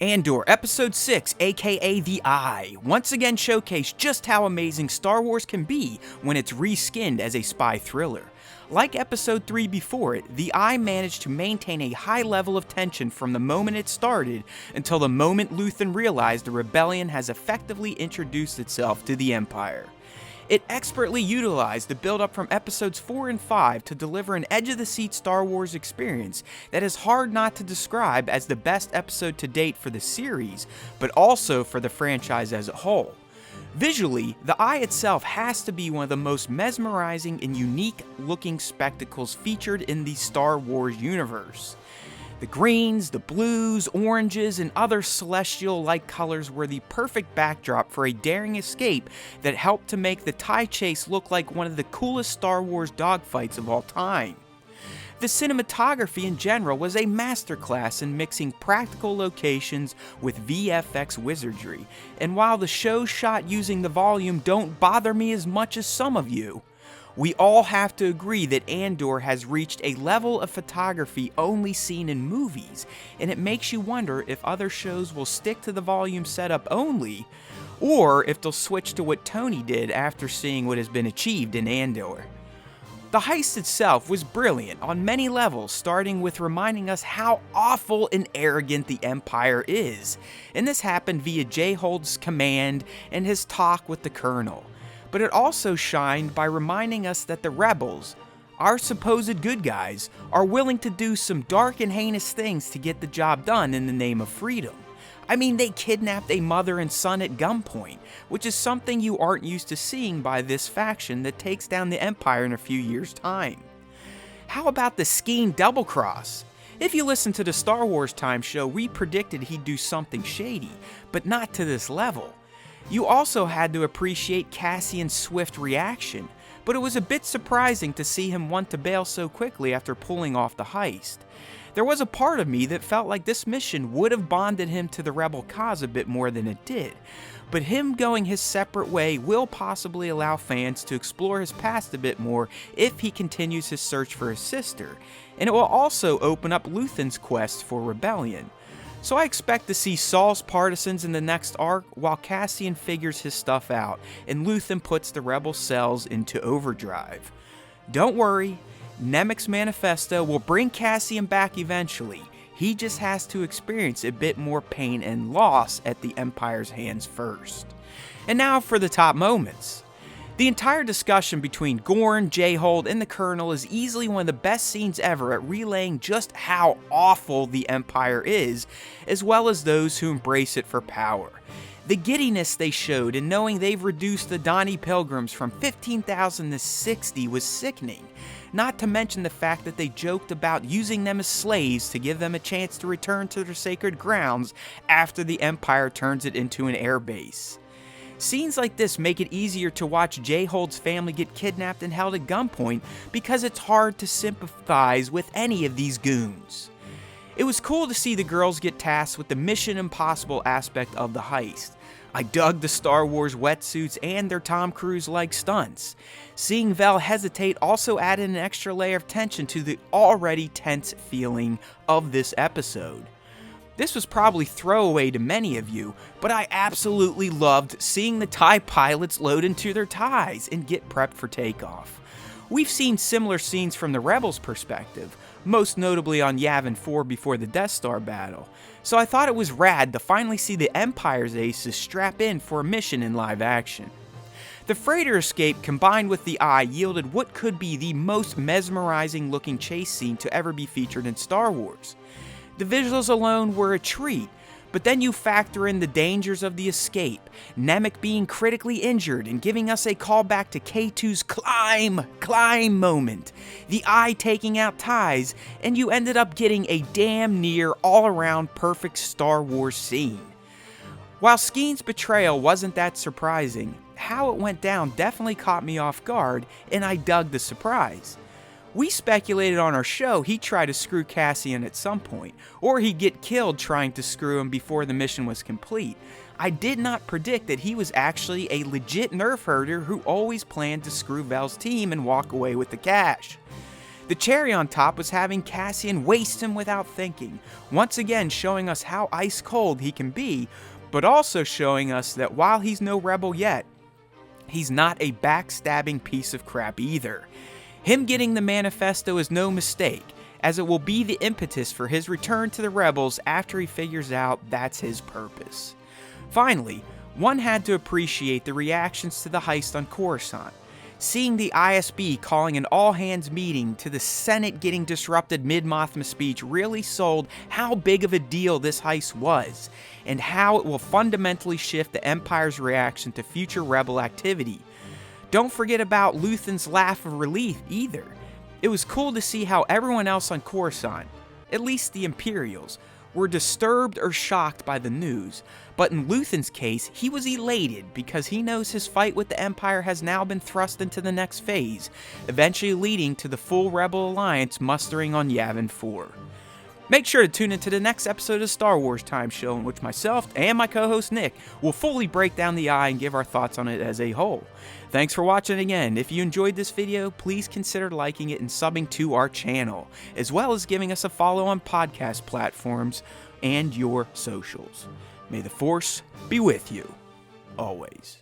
Andor, Episode 6, aka The Eye, once again showcased just how amazing Star Wars can be when it's reskinned as a spy thriller. Like Episode 3 before it, The Eye managed to maintain a high level of tension from the moment it started until the moment Luthen realized the rebellion has effectively introduced itself to the Empire. It expertly utilized the build-up from Episodes 4 and 5 to deliver an edge-of-the-seat Star Wars experience that is hard not to describe as the best episode to date for the series, but also for the franchise as a whole. Visually, The Eye itself has to be one of the most mesmerizing and unique-looking spectacles featured in the Star Wars universe. The greens, the blues, oranges, and other celestial-like colors were the perfect backdrop for a daring escape that helped to make the TIE chase look like one of the coolest Star Wars dogfights of all time. The cinematography in general was a masterclass in mixing practical locations with VFX wizardry, and while the shows shot using the volume don't bother me as much as some of you, we all have to agree that Andor has reached a level of photography only seen in movies, and it makes you wonder if other shows will stick to the volume setup only, or if they'll switch to what Tony did after seeing what has been achieved in Andor. The heist itself was brilliant on many levels, starting with reminding us how awful and arrogant the Empire is, and this happened via J-Hold's command and his talk with the Colonel. But it also shined by reminding us that the rebels, our supposed good guys, are willing to do some dark and heinous things to get the job done in the name of freedom. I mean, they kidnapped a mother and son at gunpoint, which is something you aren't used to seeing by this faction that takes down the Empire in a few years' time. How about the Skeen double-cross? If you listen to the Star Wars Time show, we predicted he'd do something shady, but not to this level. You also had to appreciate Cassian's swift reaction, but it was a bit surprising to see him want to bail so quickly after pulling off the heist. There was a part of me that felt like this mission would have bonded him to the rebel cause a bit more than it did, but him going his separate way will possibly allow fans to explore his past a bit more if he continues his search for his sister, and it will also open up Luthen's quest for rebellion. So I expect to see Saul's partisans in the next arc while Cassian figures his stuff out and Luthen puts the rebel cells into overdrive. Don't worry, Nemik's manifesto will bring Cassian back eventually. He just has to experience a bit more pain and loss at the Empire's hands first. And now for the top moments. The entire discussion between Gorn, J-Hold, and the Colonel is easily one of the best scenes ever at relaying just how awful the Empire is, as well as those who embrace it for power. The giddiness they showed in knowing they've reduced the Donny Pilgrims from 15,000 to 60 was sickening, not to mention the fact that they joked about using them as slaves to give them a chance to return to their sacred grounds after the Empire turns it into an airbase. Scenes like this make it easier to watch J-Hold's family get kidnapped and held at gunpoint because it's hard to sympathize with any of these goons. It was cool to see the girls get tasked with the Mission Impossible aspect of the heist. I dug the Star Wars wetsuits and their Tom Cruise-like stunts. Seeing Vel hesitate also added an extra layer of tension to the already tense feeling of this episode. This was probably throwaway to many of you, but I absolutely loved seeing the TIE pilots load into their TIEs and get prepped for takeoff. We've seen similar scenes from the Rebels' perspective, most notably on Yavin 4 before the Death Star battle, so I thought it was rad to finally see the Empire's aces strap in for a mission in live action. The freighter escape combined with the Eye yielded what could be the most mesmerizing looking chase scene to ever be featured in Star Wars. The visuals alone were a treat, but then you factor in the dangers of the escape, Nemik being critically injured and giving us a callback to K2's climb moment, the Eye taking out TIEs, and you ended up getting a damn near all-around perfect Star Wars scene. While Skeen's betrayal wasn't that surprising, how it went down definitely caught me off guard, and I dug the surprise. We speculated on our show he'd try to screw Cassian at some point, or he'd get killed trying to screw him before the mission was complete. I did not predict that he was actually a legit nerf herder who always planned to screw Vel's team and walk away with the cash. The cherry on top was having Cassian waste him without thinking, once again showing us how ice cold he can be, but also showing us that while he's no rebel yet, he's not a backstabbing piece of crap either. Him getting the manifesto is no mistake, as it will be the impetus for his return to the rebels after he figures out that's his purpose. Finally, one had to appreciate the reactions to the heist on Coruscant. Seeing the ISB calling an all-hands meeting to the Senate getting disrupted mid-Mothma speech really sold how big of a deal this heist was, and how it will fundamentally shift the Empire's reaction to future rebel activity. Don't forget about Luthen's laugh of relief either. It was cool to see how everyone else on Coruscant, at least the Imperials, were disturbed or shocked by the news, but in Luthen's case, he was elated because he knows his fight with the Empire has now been thrust into the next phase, eventually leading to the full Rebel Alliance mustering on Yavin 4. Make sure to tune into the next episode of Star Wars Time Show, in which myself and my co-host Nick will fully break down the eye and give our thoughts on it as a whole. Thanks for watching again. If you enjoyed this video, please consider liking it and subbing to our channel, as well as giving us a follow on podcast platforms and your socials. May the Force be with you, always.